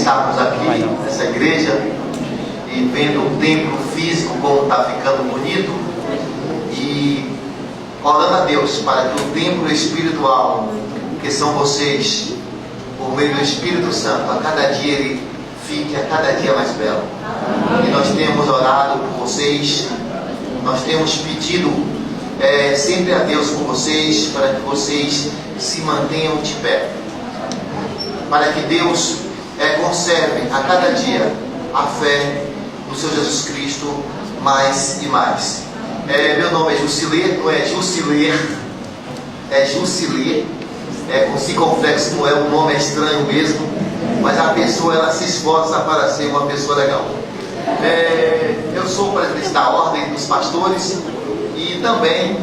estarmos aqui nessa igreja e vendo o templo físico como está ficando bonito e orando a Deus para que o templo espiritual, que são vocês, por meio do Espírito Santo, a cada dia ele fique a cada dia mais belo. E nós temos orado por vocês, nós temos pedido sempre a Deus por vocês, para que vocês se mantenham de pé, para que Deus conserve a cada dia a fé no Senhor Jesus Cristo mais e mais. Meu nome é Jusilê, não é Jusilê, é Jusilê, com circunflexo, não é, o nome é estranho mesmo, mas a pessoa ela se esforça para ser uma pessoa legal. Eu sou presidente da Ordem dos Pastores e também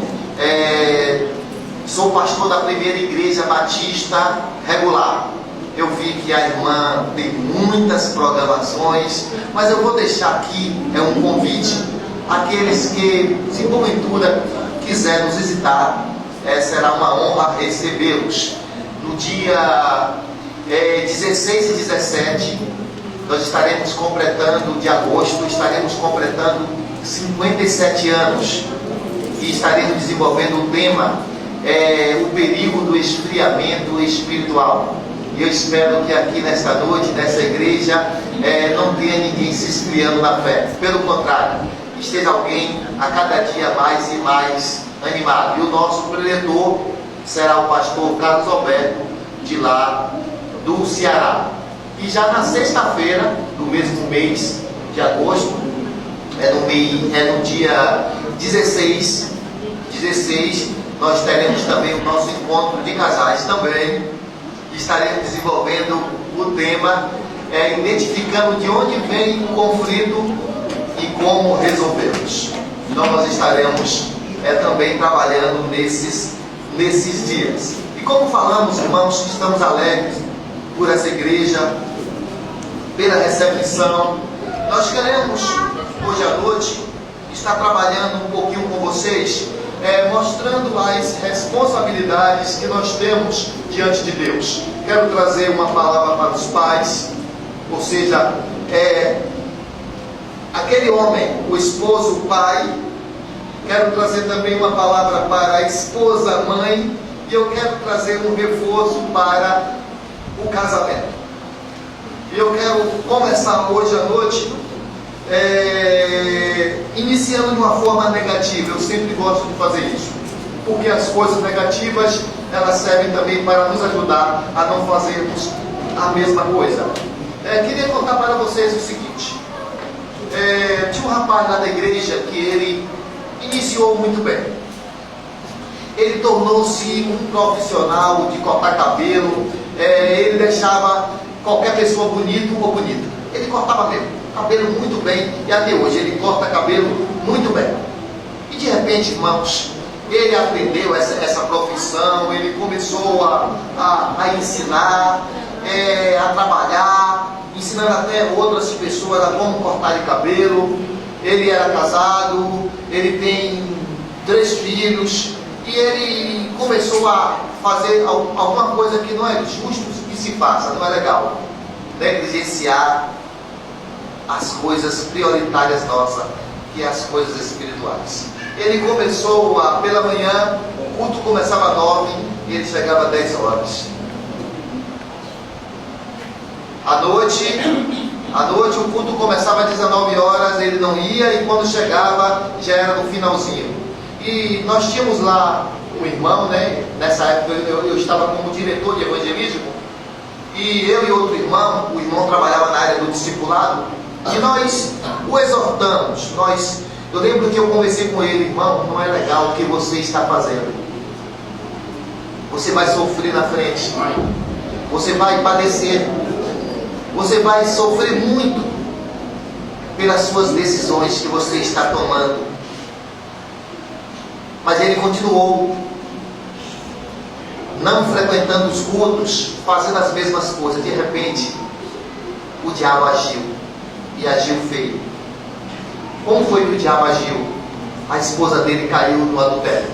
sou pastor da primeira igreja batista regular. Eu vi que a irmã tem muitas programações, mas eu vou deixar aqui um convite àqueles que, se porventura quiser nos visitar, será uma honra recebê-los. No dia 16 e 17, nós estaremos completando, de agosto, estaremos completando 57 anos e estaremos desenvolvendo o tema, o perigo do esfriamento espiritual. E eu espero que aqui nesta noite, nessa igreja, não tenha ninguém se esfriando na fé. Pelo contrário, esteja alguém a cada dia mais e mais animado. E o nosso preletor será o pastor Carlos Alberto, de lá do Ceará. E já na sexta-feira do mesmo mês de agosto, no dia 16, nós teremos também o nosso encontro de casais também. Estaremos desenvolvendo o tema, identificando de onde vem o conflito e como resolvê-los. Então nós estaremos também trabalhando nesses dias. E como falamos, irmãos, estamos alegres por essa igreja, pela recepção. Nós queremos, hoje à noite, estar trabalhando um pouquinho com vocês, mostrando as responsabilidades que nós temos diante de Deus. Quero trazer uma palavra para os pais, ou seja, aquele homem, o esposo, o pai. Quero trazer também uma palavra para a esposa, a mãe, e eu quero trazer um reforço para o casamento. E eu quero começar hoje à noite iniciando de uma forma negativa. Eu sempre gosto de fazer isso, porque as coisas negativas elas servem também para nos ajudar a não fazermos a mesma coisa. Queria contar para vocês o seguinte: tinha um rapaz lá da igreja que ele iniciou muito bem. Ele tornou-se um profissional de cortar cabelo. Ele deixava qualquer pessoa bonito ou bonita. Ele cortava mesmo cabelo muito bem, e até hoje ele corta cabelo muito bem. E de repente, irmãos, ele aprendeu essa profissão, ele começou a ensinar, a trabalhar, ensinando até outras pessoas a como cortar de cabelo. Ele era casado, ele tem 3 filhos, e ele começou a fazer alguma coisa que não é justo que se faça, não é legal. Negligenciar as coisas prioritárias nossas, que é as coisas espirituais. Ele começou pela manhã, o culto começava às 9 e ele chegava às 10 horas. À noite o culto começava às 19 horas, ele não ia, e quando chegava já era no finalzinho. E nós tínhamos lá um irmão, nessa época eu estava como diretor de evangelismo, e eu e outro irmão, o irmão trabalhava na área do discipulado, e nós o exortamos. Eu lembro que eu conversei com ele: irmão, não é legal o que você está fazendo. Você vai sofrer na frente, você vai padecer, você vai sofrer muito pelas suas decisões que você está tomando. Mas ele continuou, não frequentando os cultos, fazendo as mesmas coisas. De repente, o diabo agiu, e agiu feio. Como foi que o diabo agiu? A esposa dele caiu no adultério.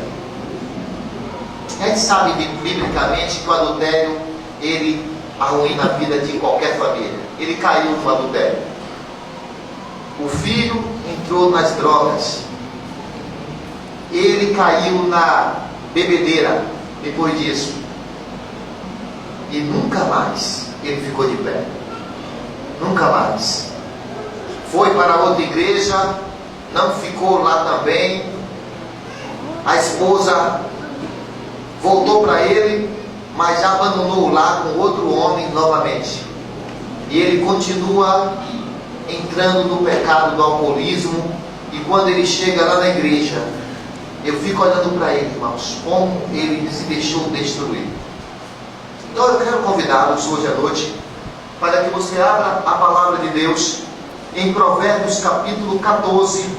A gente sabe biblicamente que o adultério, ele arruína a vida de qualquer família. Ele ele caiu no adultério. O filho entrou nas drogas. Ele caiu na bebedeira depois disso. E nunca mais ele ficou de pé. Nunca mais. Foi para outra igreja, não ficou lá também. A esposa voltou para ele, mas já abandonou lá com outro homem novamente. E ele continua entrando no pecado do alcoolismo. E quando ele chega lá na igreja, eu fico olhando para ele, irmãos, como ele se deixou destruir. Então eu quero convidá-los hoje à noite para que você abra a palavra de Deus em Provérbios capítulo 14,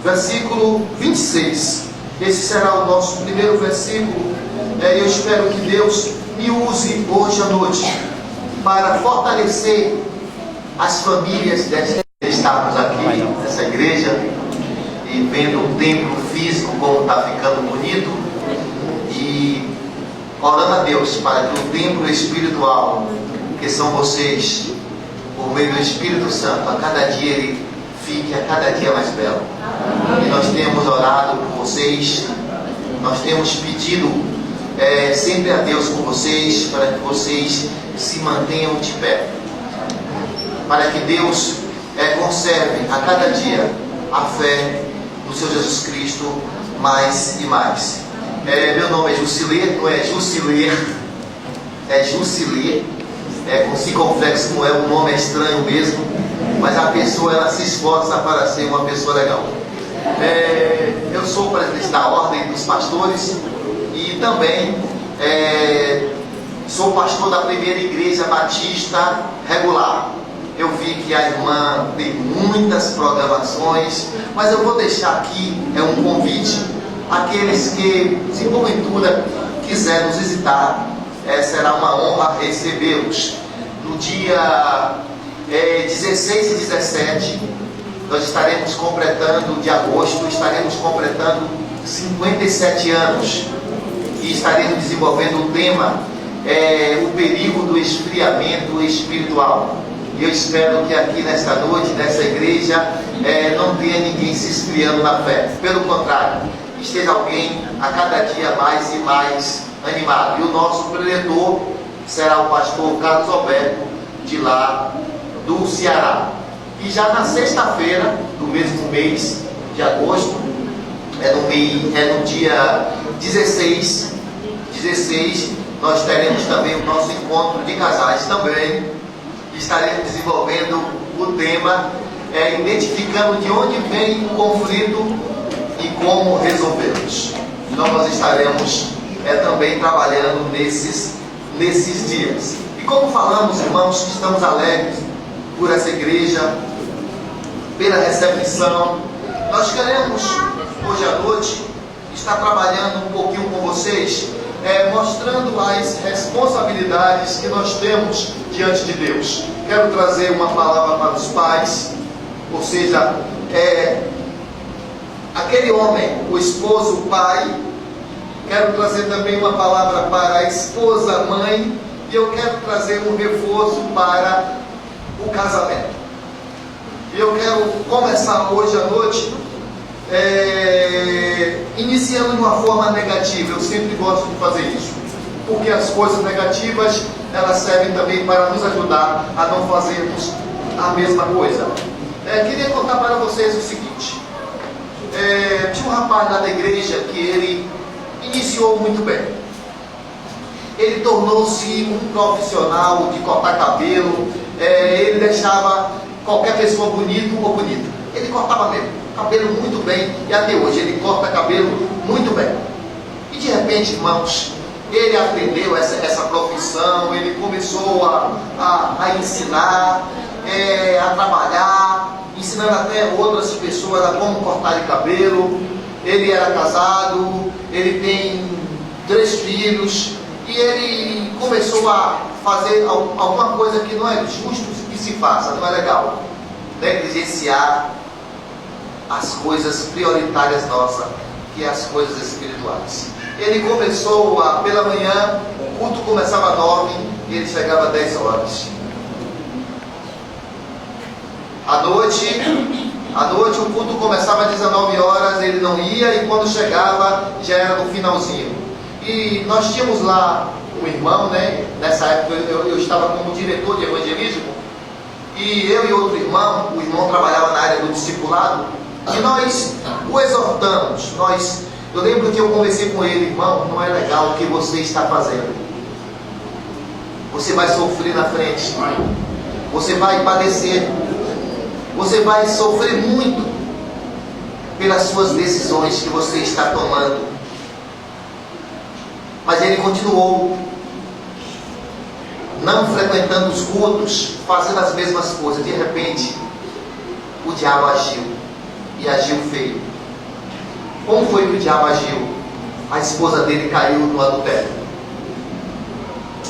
versículo 26. Esse será o nosso primeiro versículo. Eu espero que Deus me use hoje à noite para fortalecer as famílias de estarmos aqui nessa igreja e vendo o templo físico como está ficando bonito, e orando a Deus para que o templo espiritual, que são vocês, por meio do Espírito Santo, a cada dia ele fique a cada dia mais belo. E nós temos orado por vocês, nós temos pedido sempre a Deus por vocês, para que vocês se mantenham de pé, para que Deus conserve a cada dia a fé no Senhor Jesus Cristo mais e mais. Meu nome é Jusilê, não é Jusilê, é Jusilê. Com circunflexo não é, o nome é estranho mesmo, mas a pessoa ela se esforça para ser uma pessoa legal. Eu sou presidente da Ordem dos Pastores e também sou pastor da primeira igreja batista regular. Eu vi que a irmã tem muitas programações, mas eu vou deixar aqui um convite àqueles que, se porventura quiser nos visitar, será uma honra recebê-los. No dia 16 e 17, nós estaremos completando, de agosto, estaremos completando 57 anos e estaremos desenvolvendo o tema, o perigo do esfriamento espiritual. E eu espero que aqui nesta noite, nessa igreja, não tenha ninguém se esfriando na fé. Pelo contrário, esteja alguém a cada dia mais e mais animado. E o nosso preletor será o pastor Carlos Alberto, de lá do Ceará. E já na sexta-feira do mesmo mês de agosto, no dia 16, nós teremos também o nosso encontro de casais também. Estaremos desenvolvendo o tema, identificando de onde vem o conflito e como resolvê-los. Então nós estaremos também trabalhando nesses dias. E como falamos, irmãos, estamos alegres por essa igreja, pela recepção. Nós queremos hoje à noite estar trabalhando um pouquinho com vocês, mostrando as responsabilidades que nós temos diante de Deus. Quero trazer uma palavra para os pais, ou seja, aquele homem, o esposo, o pai. Quero trazer também uma palavra para a esposa, mãe, e eu quero trazer um reforço para o casamento. E eu quero começar hoje à noite iniciando de uma forma negativa. Eu sempre gosto de fazer isso, porque as coisas negativas elas servem também para nos ajudar a não fazermos a mesma coisa. Queria contar para vocês o seguinte: tinha um rapaz lá da igreja que ele iniciou muito bem. Ele tornou-se um profissional de cortar cabelo. Ele deixava qualquer pessoa bonito ou bonita. Ele cortava mesmo cabelo muito bem, e até hoje ele corta cabelo muito bem. E de repente, irmãos, ele aprendeu essa profissão. Ele começou a ensinar, a trabalhar, ensinando até outras pessoas a como cortar de cabelo. Ele era casado, ele tem 3 filhos, e ele começou a fazer alguma coisa que não é justo que se faça, não é legal. Negligenciar as coisas prioritárias nossas, que é as coisas espirituais. Ele começou pela manhã, o culto começava às 9 e ele chegava às 10 horas. À noite o culto começava às 19 horas, ele não ia, e quando chegava já era no finalzinho. E nós tínhamos lá um irmão, né? Nessa época eu estava como diretor de evangelismo, e eu e outro irmão, o irmão trabalhava na área do discipulado, e nós o exortamos. Eu lembro que eu conversei com ele: irmão, não é legal o que você está fazendo. Você vai sofrer na frente, você vai padecer, você vai sofrer muito pelas suas decisões que você está tomando. Mas ele continuou, não frequentando os cultos, fazendo as mesmas coisas. De repente, o diabo agiu, e agiu feio. Como foi que o diabo agiu? A esposa dele caiu no adultério.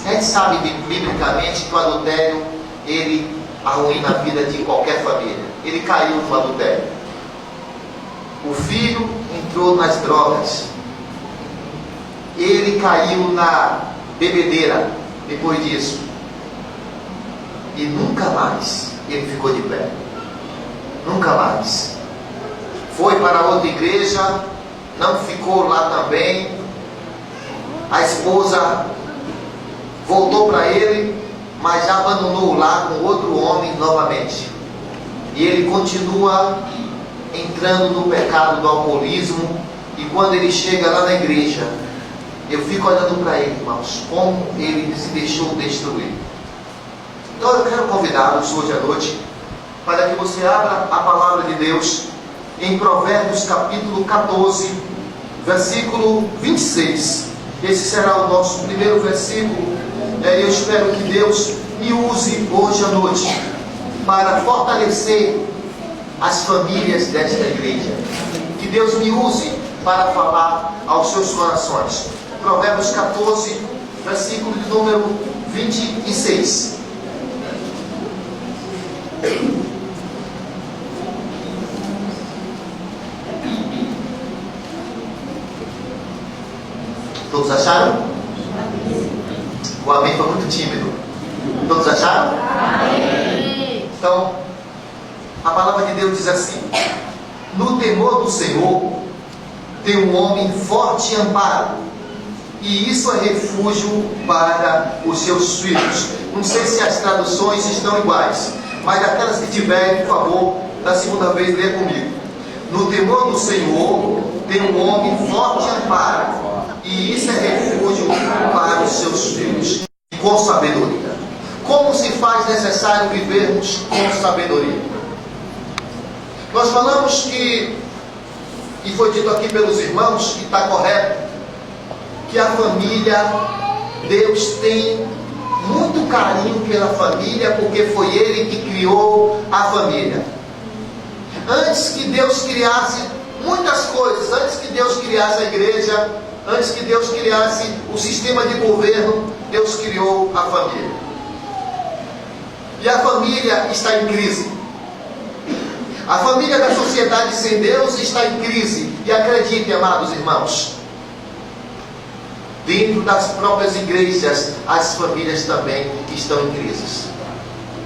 A gente sabe biblicamente que o adultério, ele arruína a vida de qualquer família. Ele caiu no adultério. O filho entrou nas drogas. Ele caiu na bebedeira depois disso. E nunca mais ele ficou de pé. Nunca mais. Foi para outra igreja, não ficou lá também. A esposa voltou para ele, mas já abandonou lá com outro homem novamente. E ele continua entrando no pecado do alcoolismo. E quando ele chega lá na igreja, eu fico olhando para ele, irmãos, como ele se deixou destruir. Então eu quero convidá-los hoje à noite para que você abra a palavra de Deus em Provérbios capítulo 14, versículo 26. Esse será o nosso primeiro versículo. Eu espero que Deus me use hoje à noite para fortalecer as famílias desta igreja. Que Deus me use para falar aos seus corações. Provérbios 14, versículo de número 26. Todos acharam? O amém foi muito tímido. Todos acharam? Amém. Então, a palavra de Deus diz assim: no temor do Senhor tem um homem forte e amparo, e isso é refúgio para os seus filhos. Não sei se as traduções estão iguais, mas aquelas que tiverem, por favor, da segunda vez, leia comigo. No temor do Senhor tem um homem forte e amparo, e isso é refúgio para os seus filhos. Com sabedoria. Como se faz necessário vivermos com sabedoria? Nós falamos que, e foi dito aqui pelos irmãos, e está correto, que a família, Deus tem muito carinho pela família, porque foi Ele que criou a família. Antes que Deus criasse muitas coisas, antes que Deus criasse a igreja, antes que Deus criasse o sistema de governo, Deus criou a família. E a família está em crise. A família da sociedade sem Deus está em crise. E acreditem, amados irmãos, dentro das próprias igrejas, as famílias também estão em crise.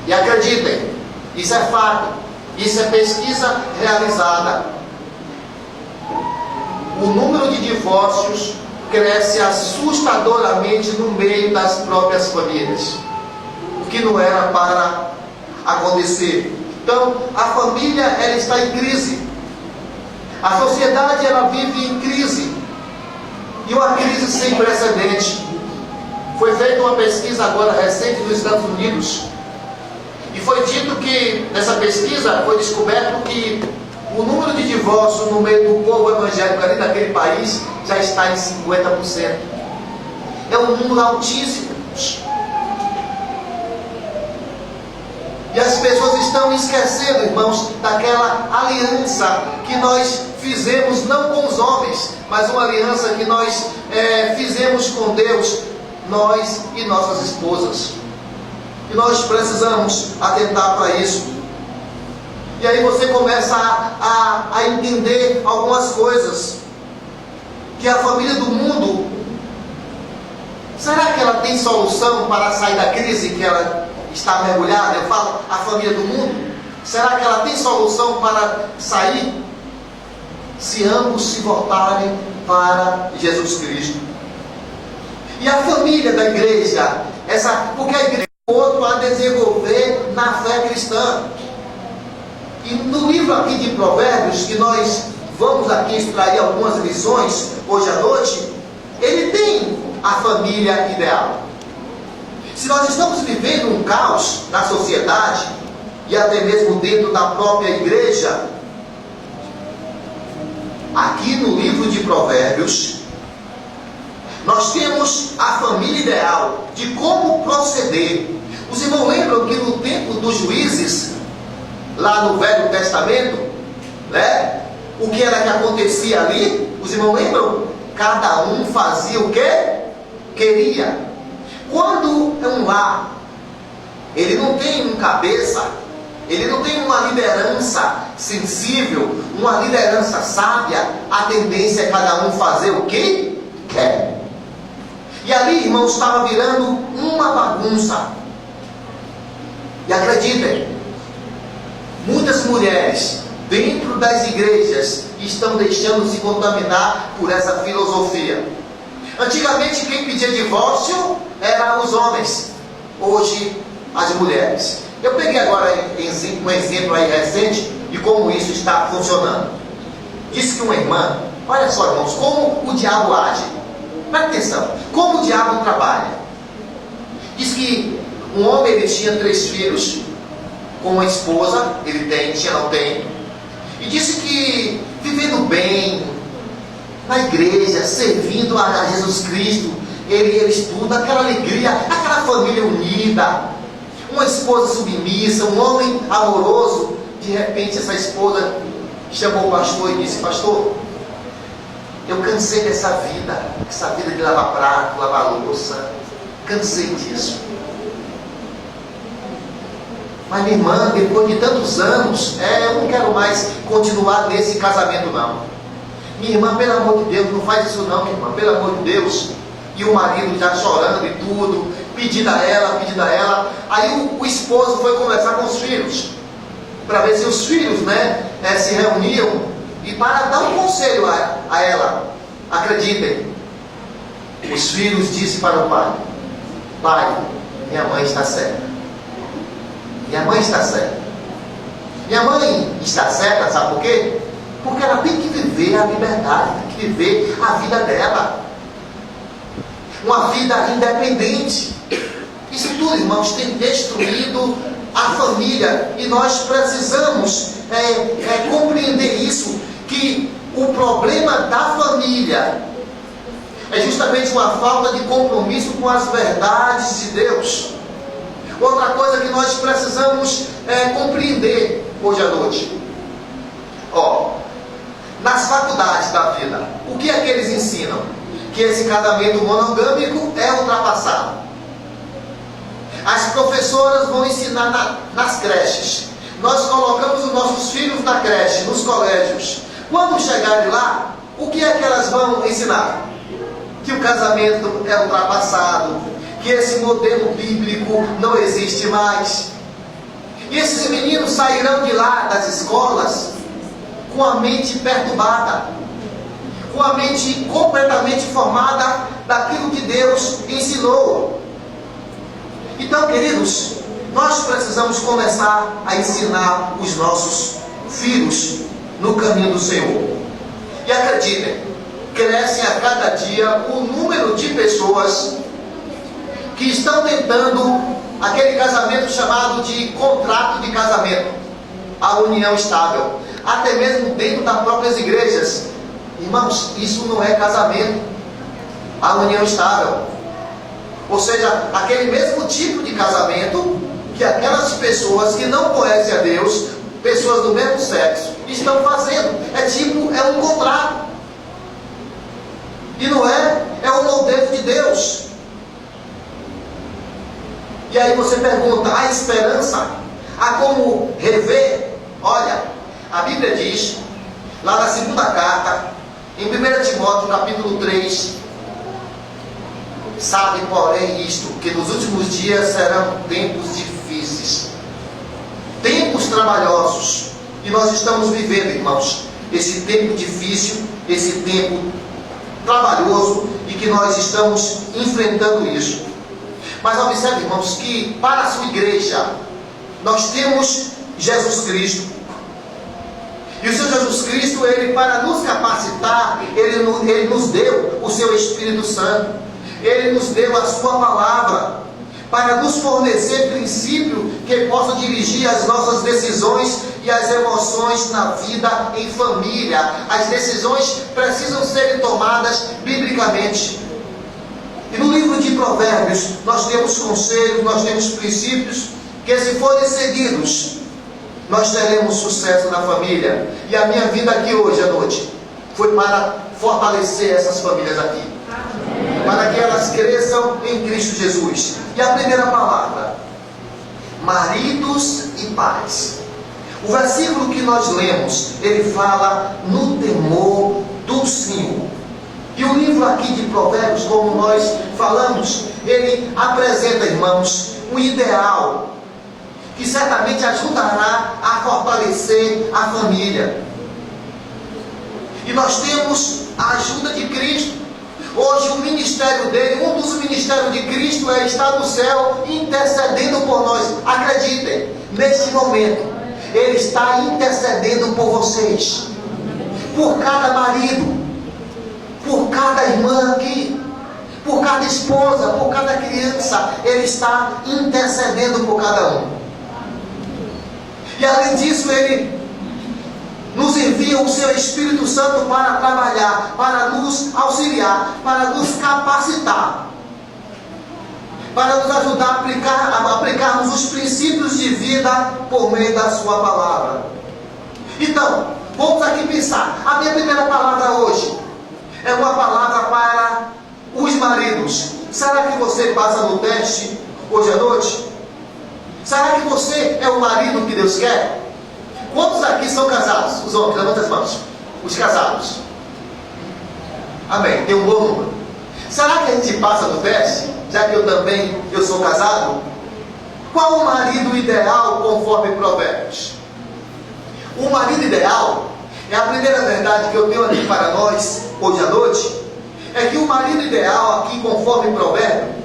E acreditem, isso é fato, isso é pesquisa realizada. O número de divórcios cresce assustadoramente no meio das próprias famílias, o que não era para acontecer. Então, a família, ela está em crise. A sociedade, ela vive em crise. E uma crise sem precedente. Foi feita uma pesquisa agora recente nos Estados Unidos, e foi dito que, nessa pesquisa, foi descoberto que o número de divórcios no meio do povo evangélico ali naquele país já está em 50%. É um número altíssimo. E as pessoas estão esquecendo, irmãos, daquela aliança que nós fizemos, não com os homens, mas uma aliança que nós fizemos com Deus, nós e nossas esposas. E nós precisamos atentar para isso. E aí você começa a entender algumas coisas. Que a família do mundo, será que ela tem solução para sair da crise que ela está mergulhada? Eu falo, a família do mundo. Será que ela tem solução para sair? Se ambos se voltarem para Jesus Cristo. E a família da igreja, porque a igreja é outro a desenvolver na fé cristã. E no livro aqui de Provérbios, que nós vamos aqui extrair algumas lições hoje à noite, ele tem a família ideal. Se nós estamos vivendo um caos na sociedade, e até mesmo dentro da própria igreja, aqui no livro de Provérbios, nós temos a família ideal de como proceder. Os irmãos lembram que no tempo dos juízes, lá no Velho Testamento, né? O que era que acontecia ali? Os irmãos lembram? Cada um fazia o que queria. Quando é um lar, ele não tem um cabeça, ele não tem uma liderança sensível, uma liderança sábia, a tendência é cada um fazer o que quer. E ali, irmãos, estava virando uma bagunça. E acreditem, muitas mulheres dentro das igrejas estão deixando se contaminar por essa filosofia. Antigamente quem pedia divórcio eram os homens, hoje as mulheres. Eu peguei agora um exemplo aí recente de como isso está funcionando. Disse que uma irmã, olha só irmãos, como o diabo age. Presta atenção, como o diabo trabalha. Diz que um homem ele tinha 3 filhos, com uma esposa, ele tinha, não tem. E disse que vivendo bem, na igreja, servindo a Jesus Cristo, eles tudo, aquela alegria, aquela família unida, uma esposa submissa, um homem amoroso. De repente essa esposa chamou o pastor e disse: pastor, eu cansei dessa vida de lavar prato, lavar louça, cansei disso. Mas minha irmã, depois de tantos anos, eu não quero mais continuar nesse casamento não. Minha irmã, pelo amor de Deus, não faz isso não, minha irmã, pelo amor de Deus. E o marido já chorando e tudo, pedindo a ela. Aí o esposo foi conversar com os filhos, para ver se os filhos, se reuniam e para dar um conselho a ela. Acreditem, os filhos disseram para o pai: pai, minha mãe está certa. Minha mãe está certa. Minha mãe está certa, sabe por quê? Porque ela tem que viver a liberdade, tem que viver a vida dela. Uma vida independente. Isso tudo, irmãos, tem destruído a família. E nós precisamos compreender isso, que o problema da família é justamente uma falta de compromisso com as verdades de Deus. Outra coisa que nós precisamos compreender hoje à noite. Nas faculdades da vida, o que é que eles ensinam? Que esse casamento monogâmico é ultrapassado. As professoras vão ensinar nas creches. Nós colocamos os nossos filhos na creche, nos colégios. Quando chegarem lá, o que é que elas vão ensinar? Que o casamento é ultrapassado, que esse modelo bíblico não existe mais. E esses meninos sairão de lá, das escolas, com a mente perturbada, com a mente completamente formada daquilo que Deus ensinou. Então, queridos, nós precisamos começar a ensinar os nossos filhos no caminho do Senhor. E acreditem, cresce a cada dia o número de pessoas que estão tentando aquele casamento chamado de contrato de casamento, a união estável, até mesmo dentro das próprias igrejas. Irmãos, isso não é casamento, a união estável. Ou seja, aquele mesmo tipo de casamento que aquelas pessoas que não conhecem a Deus, pessoas do mesmo sexo, estão fazendo. É um contrato. E não é o modelo de Deus. E aí você pergunta: há esperança? Há como rever? Olha, a Bíblia diz, lá na segunda carta, em 1 Timóteo capítulo 3, sabe, porém, isto, que nos últimos dias serão tempos difíceis, tempos trabalhosos. nossos. E nós estamos vivendo, irmãos, esse tempo difícil, esse tempo trabalhoso, e que nós estamos enfrentando isso. Mas observe, irmãos, que para a sua igreja nós temos Jesus Cristo. E o Senhor Jesus Cristo, Ele, para nos capacitar, Ele nos deu o seu Espírito Santo. Ele nos deu a sua palavra para nos fornecer princípio que possa dirigir as nossas decisões e as emoções na vida em família. As decisões precisam ser tomadas biblicamente. E no livro de Provérbios nós temos conselhos, nós temos princípios que, se forem seguidos, nós teremos sucesso na família. E a minha vinda aqui hoje à noite foi para fortalecer essas famílias aqui, para que elas cresçam em Cristo Jesus. E a primeira palavra: maridos e pais. O versículo que nós lemos, ele fala no temor do Senhor. E o livro aqui de Provérbios, como nós falamos, ele apresenta, irmãos, um ideal que certamente ajudará a fortalecer a família. E nós temos a ajuda de Cristo. Hoje o ministério dele, um dos ministérios de Cristo, é estar no céu intercedendo por nós. Acreditem, neste momento ele está intercedendo por vocês, por cada marido, por cada irmã aqui, por cada esposa, por cada criança. Ele está intercedendo por cada um. E além disso, ele nos envia o seu Espírito Santo para trabalhar, para nos auxiliar, para nos capacitar, para nos ajudar a aplicarmos os princípios de vida por meio da sua palavra. Então, vamos aqui pensar. A minha primeira palavra hoje é uma palavra para os maridos. Será que você passa no teste hoje à noite? Será que você é o marido que Deus quer? Quantos aqui são casados? Os homens, levanta as mãos. Os casados. Amém, tem um bom número. Será que a gente passa no teste? Já que eu sou casado? Qual o marido ideal conforme Provérbios? O marido ideal, é a primeira verdade que eu tenho aqui para nós hoje à noite, é que o marido ideal aqui conforme Provérbios,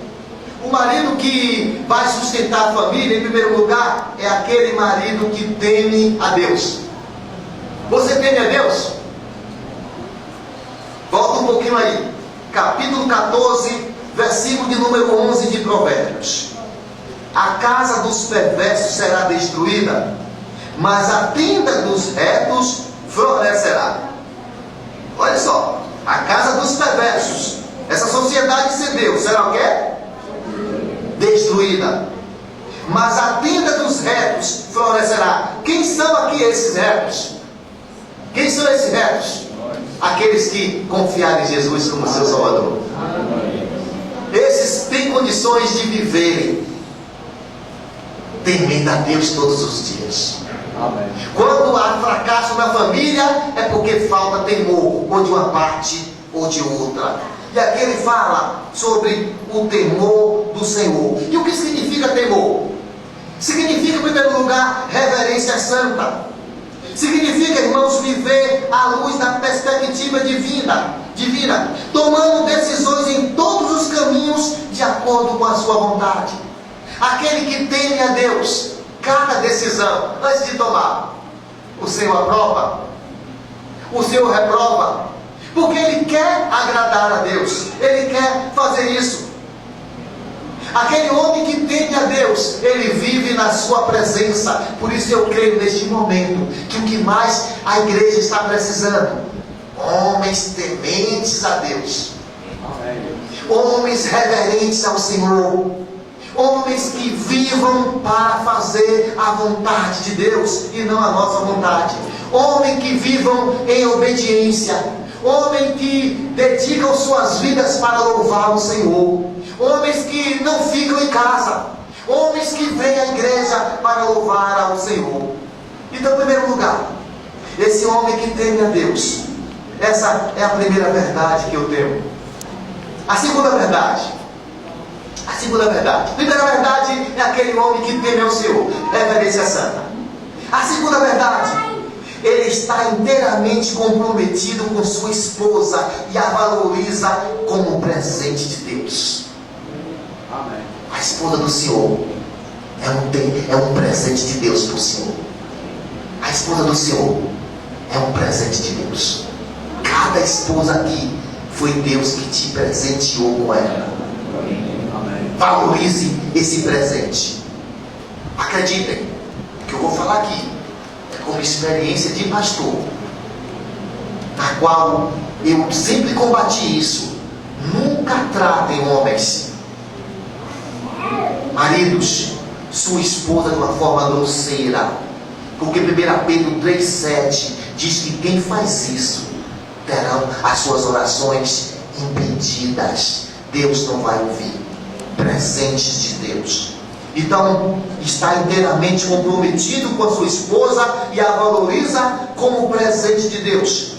o marido que vai sustentar a família, em primeiro lugar, é aquele marido que teme a Deus. Você teme a Deus? Volta um pouquinho aí. Capítulo 14, versículo de número 11 de Provérbios. A casa dos perversos será destruída, mas a tenda dos retos florescerá. Olha só, a casa dos perversos, essa sociedade sem Deus, será o quê? Destruída, mas a tenda dos retos florescerá. Quem são aqui esses retos? Quem são esses retos? Aqueles que confiaram em Jesus como seu Salvador. Esses têm condições de viverem temendo a Deus todos os dias. Quando há fracasso na família, é porque falta temor, ou de uma parte ou de outra. E aqui ele fala sobre o temor do Senhor. E o que significa temor? Significa, em primeiro lugar, reverência santa. Significa, irmãos, viver à luz da perspectiva divina, tomando decisões em todos os caminhos de acordo com a sua vontade. Aquele que teme a Deus, cada decisão, antes de tomar, o Senhor aprova, o Senhor reprova, porque Ele quer agradar a Deus, Ele quer fazer isso. Aquele homem que teme a Deus, ele vive na sua presença. Por isso eu creio neste momento que o que mais a igreja está precisando, homens tementes a Deus, homens reverentes ao Senhor, homens que vivam para fazer a vontade de Deus e não a nossa vontade, homens que vivam em obediência, homens que dedicam suas vidas para louvar o Senhor, homens que não ficam em casa, homens que vêm à igreja para louvar ao Senhor. Então, em primeiro lugar, esse homem que teme a Deus, essa é a primeira verdade que eu tenho. A segunda verdade, a primeira verdade é aquele homem que teme ao Senhor, reverência santa. A segunda verdade, ele está inteiramente comprometido com sua esposa e a valoriza como um presente de Deus. Amém. A esposa do Senhor é um presente de Deus para o Senhor. A esposa do Senhor é um presente de Deus. Cada esposa aqui foi Deus que te presenteou com ela. Amém. Valorize esse presente. Acreditem, o que eu vou falar aqui é como experiência de pastor, na qual eu sempre combati isso. Nunca tratem homens, maridos, sua esposa de uma forma grosseira, porque 1 Pedro 3,7 diz que quem faz isso terão as suas orações impedidas. Deus não vai ouvir. Presentes de Deus. Então, está inteiramente comprometido com a sua esposa e a valoriza como presente de Deus.